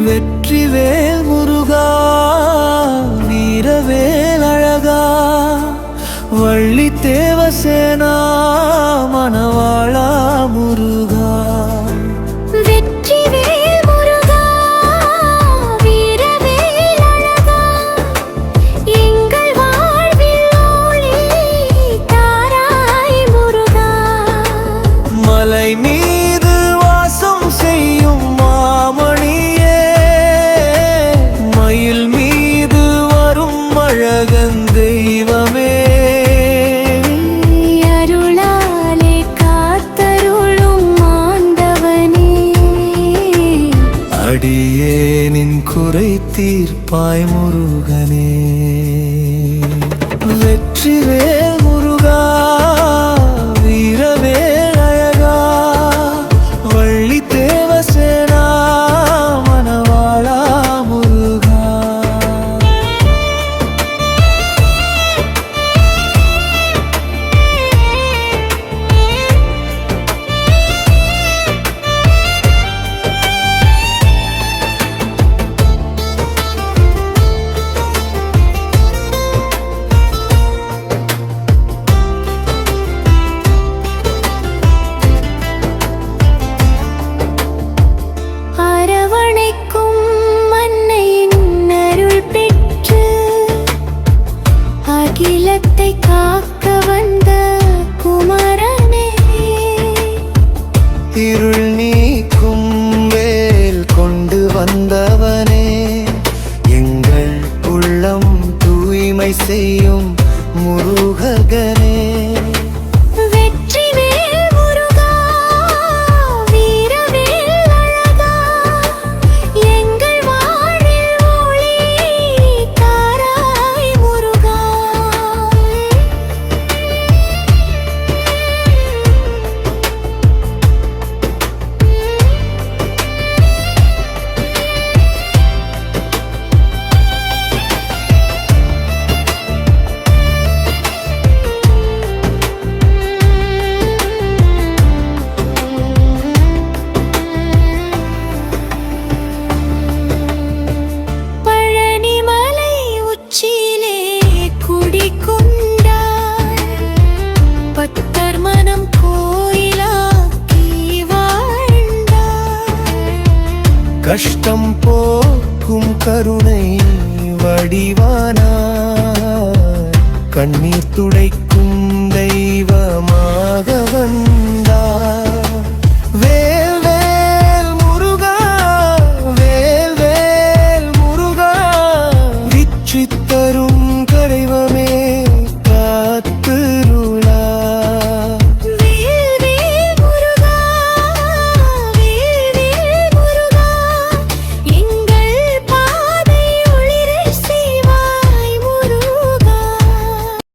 வெற்றிவேல் முருகா வீரவேல் அழகா வள்ளி தேவசேனா மணவாளா முருகா. வெற்றிவேல் முருகா வீரவேல் அழகா எங்கள் வாழ்வில் ஒளி தாராய் முருகா. மலை மீது வாசம் செய்யும் மாமணியே மயில் மீது வரும் அழகன் தெய்வமே அருளாலே காத்தருளும் ஆண்டவனே அடியேனின் குறை தீர்ப்பாய் முருகனே. வெற்றிவேல் முருகா வீரவேல் அழகா வள்ளி தேவசேனா மணவாளா முருகா. அரவணைக்கும் அன்னையின் அருள் பெற்று அகிலத்தை காக்க வந்த குமரனே இருள் நீக்கும் வேல் கொண்டு வந்தவனே எங்கள் உள்ளம் தூய்மை செய்யும் முருகனே. வெற்றிவேல் முருகா வீரவேல் அழகா எங்கள் வாழ்வில் ஒளி தாராய் முருகா. பழனிமலை உச்சியிலே குடிகொண்டாய் பக்தர் மனம் கோயிலாக்கி வாழ்ந்தாய். கஷ்டம் போக்கும் கருணை வடிவானாய் கண்ணீர் துடைக்கும் தெய்வமாக வந்தாய்.